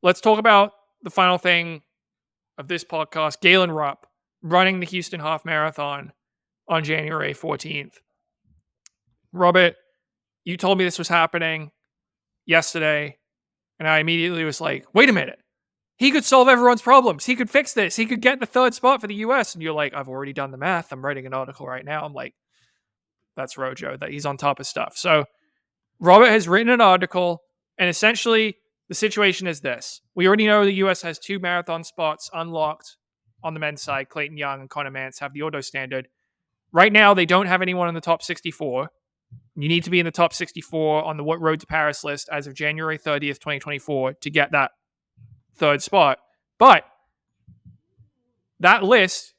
let's talk about the final thing of this podcast. Galen Rupp running the Houston Half Marathon on January 14th. Robert, you told me this was happening yesterday, and I immediately was like, wait a minute. He could solve everyone's problems. He could fix this. He could get the third spot for the US. And you're like, I've already done the math. I'm writing an article right now. I'm like, that's Rojo, that he's on top of stuff. So Robert has written an article, and essentially the situation is this. We already know the US has 2 marathon spots unlocked on the men's side. Clayton Young and Connor Mance have the auto standard. Right now, they don't have anyone in the top 64. You need to be in the top 64 on the Road to Paris list as of January 30th, 2024 to get that third spot. But that list,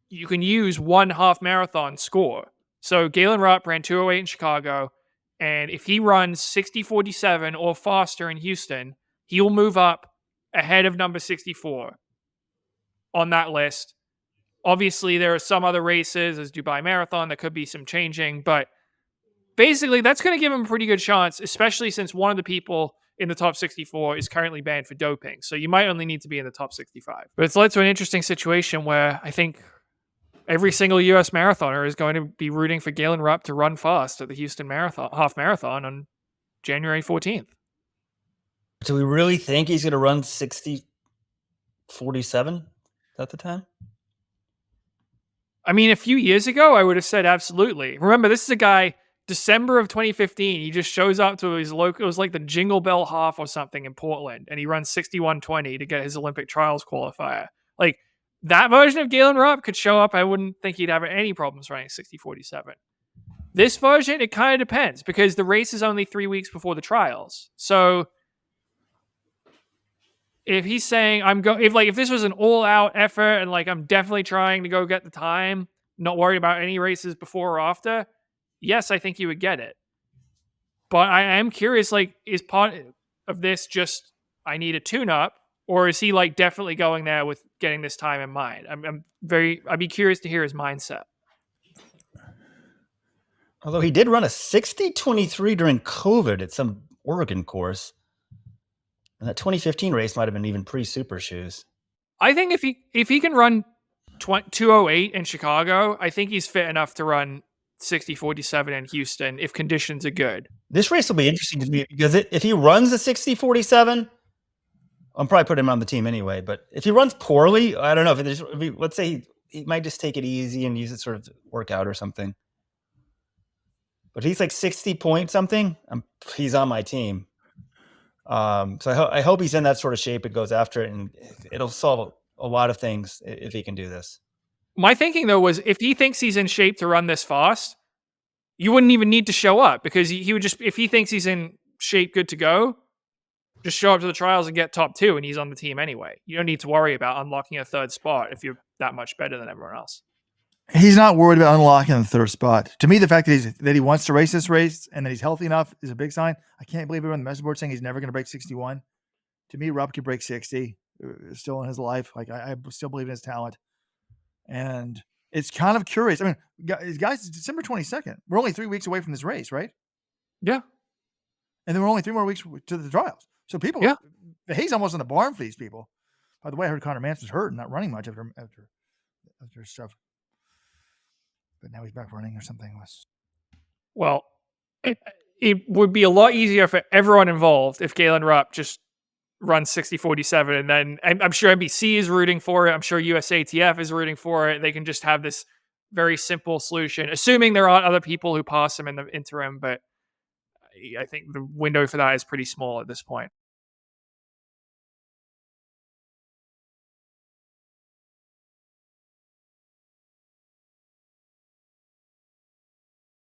you can use 1 half marathon score. So Galen Rupp ran 2:08 in Chicago, and if he runs 60:47 or faster in Houston, he will move up ahead of number 64 on that list. Obviously, there are some other races, as Dubai Marathon, that could be some changing, but basically that's going to give him a pretty good chance, especially since one of the people in the top 64 is currently banned for doping. So you might only need to be in the top 65. But it's led to an interesting situation where I think every single US marathoner is going to be rooting for Galen Rupp to run fast at the Houston Half Marathon on January 14th. Do we really think he's going to run 60:47 at the time? I mean, a few years ago, I would have said absolutely. Remember, this is a guy, December of 2015, he just shows up to his local, it was like the Jingle Bell Half or something in Portland, and he runs 61:20 to get his Olympic trials qualifier. Like, that version of Galen Rupp could show up. I wouldn't think he'd have any problems running 60:47. This version, it kind of depends because the race is only 3 weeks before the trials. So if he's saying if this was an all-out effort and like I'm definitely trying to go get the time, not worried about any races before or after, yes, I think he would get it. But I am curious, like, is part of this just I need a tune-up, or is he like definitely going there with getting this time in mind? I'd be curious to hear his mindset. Although he did run a 60:23 during COVID at some Oregon course. And that 2015 race might have been even pre-super shoes. I think if he can run 2:08 in Chicago, I think he's fit enough to run 60:47 in Houston if conditions are good. This race will be interesting to me because if he runs a 60:47, I'm probably putting him on the team anyway. But if he runs poorly, I don't know. Let's say he might just take it easy and use it sort of workout or something. But he's like 60 point something. He's on my team. So I hope he's in that sort of shape. It goes after it, and it'll solve a lot of things if he can do this. My thinking though was if he thinks he's in shape to run this fast, you wouldn't even need to show up because he would just, if he thinks he's in shape, good to go, just show up to the trials and get top 2, and he's on the team anyway. You don't need to worry about unlocking a third spot if you're that much better than everyone else. He's not worried about unlocking the third spot. To me, the fact that he wants to race this race and that he's healthy enough is a big sign. I can't believe everyone on the message board saying he's never going to break 61. To me, Rupp could break 60. It's still in his life. Like I still believe in his talent. And it's kind of curious. I mean, guys, it's December 22nd. We're only 3 weeks away from this race, right? Yeah. And then we're only 3 more weeks to the trials. So people, he's almost in the barn for these people. By the way, I heard Connor Mance was hurt and not running much after stuff. But now he's back running or something. Well, it would be a lot easier for everyone involved if Galen Rupp just runs 60:47, and then I'm sure NBC is rooting for it. I'm sure USATF is rooting for it. They can just have this very simple solution, assuming there aren't other people who pass him in the interim. But I think the window for that is pretty small at this point.